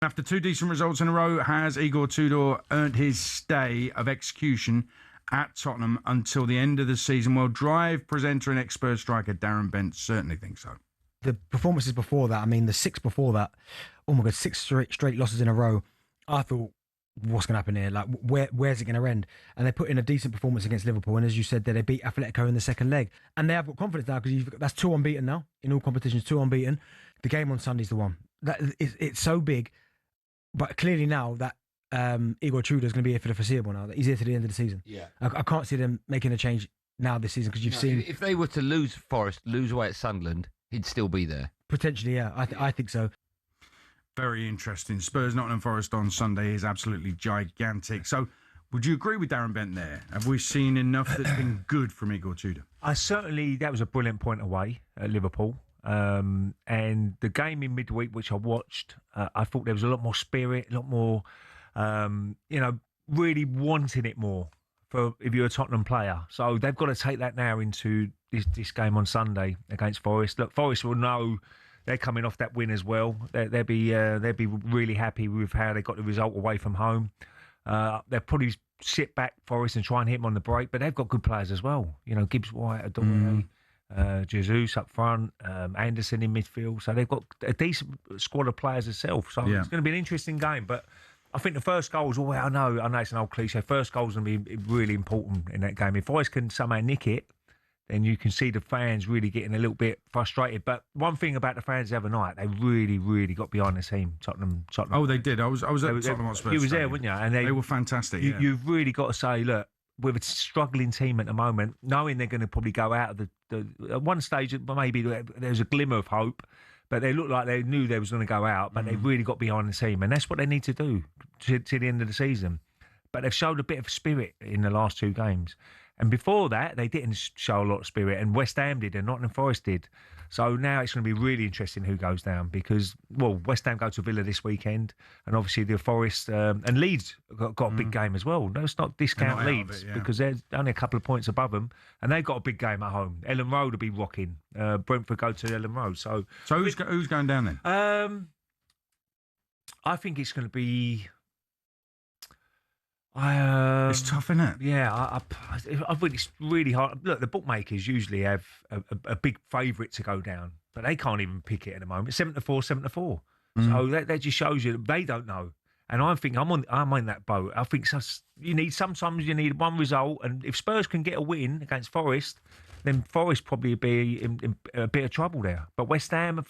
After two decent results in a row, has Igor Tudor earned his stay of execution at Tottenham until the end of the season? Well, Drive presenter and ex-Spurs striker Darren Bent certainly thinks so. The performances before that, I mean, the six before that, oh my God, six straight losses in a row. I thought, what's going to happen here? Like, where's it going to end? And they put in a decent performance against Liverpool. And as you said, they beat Atletico in the second leg. And they have got confidence now because that's 2 unbeaten now in all competitions, 2 unbeaten. The game on Sunday's the one. It's so big. But clearly now that Igor Tudor is going to be here for the foreseeable now. That he's here to the end of the season. Yeah, I can't see them making a change now this season because you've seen. If they were to lose Forest, lose away at Sunderland, he'd still be there. Potentially, yeah. I think so. Very interesting. Spurs Nottingham Forest on Sunday is absolutely gigantic. So, would you agree with Darren Bent there? Have we seen enough that's been good from Igor Tudor? That was a brilliant point away at Liverpool. And the game in midweek, which I watched, I thought there was a lot more spirit, a lot more, really wanting it more for if you're a Tottenham player. So they've got to take that now into this game on Sunday against Forest. Look, Forest will know they're coming off that win as well. They'll be really happy with how they got the result away from home. They'll probably sit back Forest and try and hit them on the break, but they've got good players as well. You know, Gibbs White, Adore. Jesus up front, Anderson in midfield. So they've got a decent squad of players itself. So it's going to be an interesting game. But I think the first goal is, I know it's an old cliche. First goal is going to be really important in that game. If Forest can somehow nick it, then you can see the fans really getting a little bit frustrated. But one thing about the fans the other night, they really, really got behind the team, Tottenham. Oh, they did. I was at Tottenham Hotspur. You was there, weren't you? And they were fantastic. You've really got to say, look, with a struggling team at the moment, knowing they're going to probably go out of at one stage, maybe there's a glimmer of hope, but they looked like they knew they was going to go out, but they really got behind the team, and that's what they need to do to the end of the season. But they've showed a bit of spirit in the last 2 games. And before that, they didn't show a lot of spirit, and West Ham did, and Nottingham Forest did. So now it's going to be really interesting who goes down because, West Ham go to Villa this weekend, and obviously the Forest and Leeds got a big game as well. Let's not discount Leeds because they're only a couple of points above them, and they've got a big game at home. Ellen Road will be rocking. Brentford go to Ellen Road. So who's going down then? I think it's going to be. It's tough, isn't it? Yeah, I think it's really hard. Look, the bookmakers usually have a big favourite to go down, but they can't even pick it at the moment. 7-4, 7-4. So that just shows you they don't know. And I think I'm on that boat. I think sometimes you need one result, and if Spurs can get a win against Forest, then Forest probably be in a bit of trouble there. But West Ham,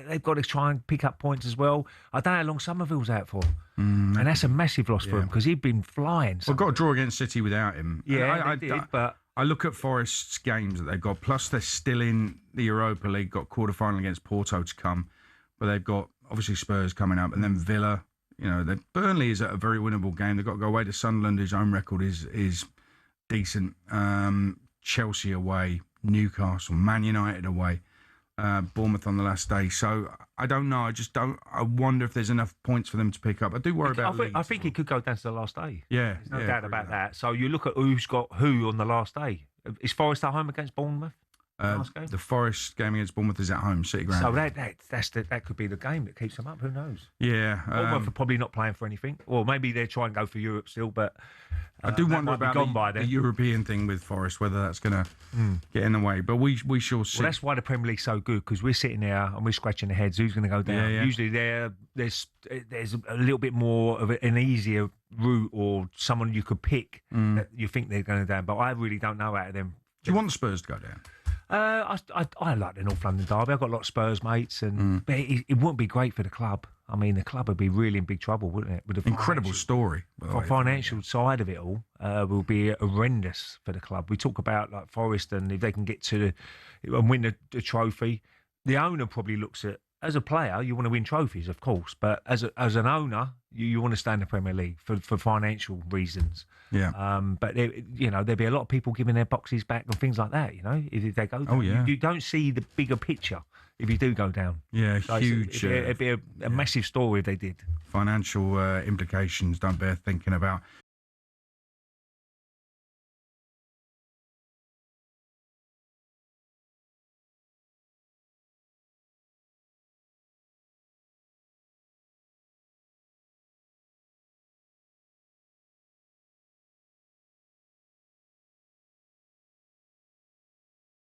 they've got to try and pick up points as well. I don't know how long Somerville's out for. And that's a massive loss for him because he'd been flying. We've got a draw against City without him. Yeah, but I look at Forest's games that they've got, plus they're still in the Europa League, got quarter-final against Porto to come, but they've got, obviously, Spurs coming up, and then Villa. Burnley is a very winnable game. They've got to go away to Sunderland, whose home record is decent. Chelsea away, Newcastle, Man United away. Bournemouth on the last day. So I don't know. I wonder if there's enough points for them to pick up. I do worry about Leeds. I think it could go down to the last day. Yeah. There's no doubt about that. So you look at who's got who on the last day. Is Forest at home against Bournemouth? The Forest game against Bournemouth is at home, City Ground. So that could be the game that keeps them up. Who knows? Yeah. Bournemouth are probably not playing for anything. Or maybe they're trying to go for Europe still, but I do wonder about the European thing with Forest, whether that's going to get in the way. But we shall see. Well, that's why the Premier League's so good, because we're sitting there and we're scratching our heads. Who's going to go down? Yeah. Usually there's a little bit more of an easier route or someone you could pick that you think they're going down. But I really don't know out of them. Do you want the Spurs to go down? I like the North London derby. I've got a lot of Spurs mates, but it wouldn't be great for the club. I mean, the club would be really in big trouble, wouldn't it? With the incredible story. The financial side of it all will be horrendous for the club. We talk about like Forest, and if they can get to and win the trophy, the owner probably looks at, as a player, you want to win trophies, of course, but as an owner, you want to stay in the Premier League for financial reasons. Yeah. But there'd be a lot of people giving their boxes back and things like that. If they go down. Oh yeah. You don't see the bigger picture if you do go down. Yeah, so huge. It'd be a massive story if they did. Financial implications don't bear thinking about.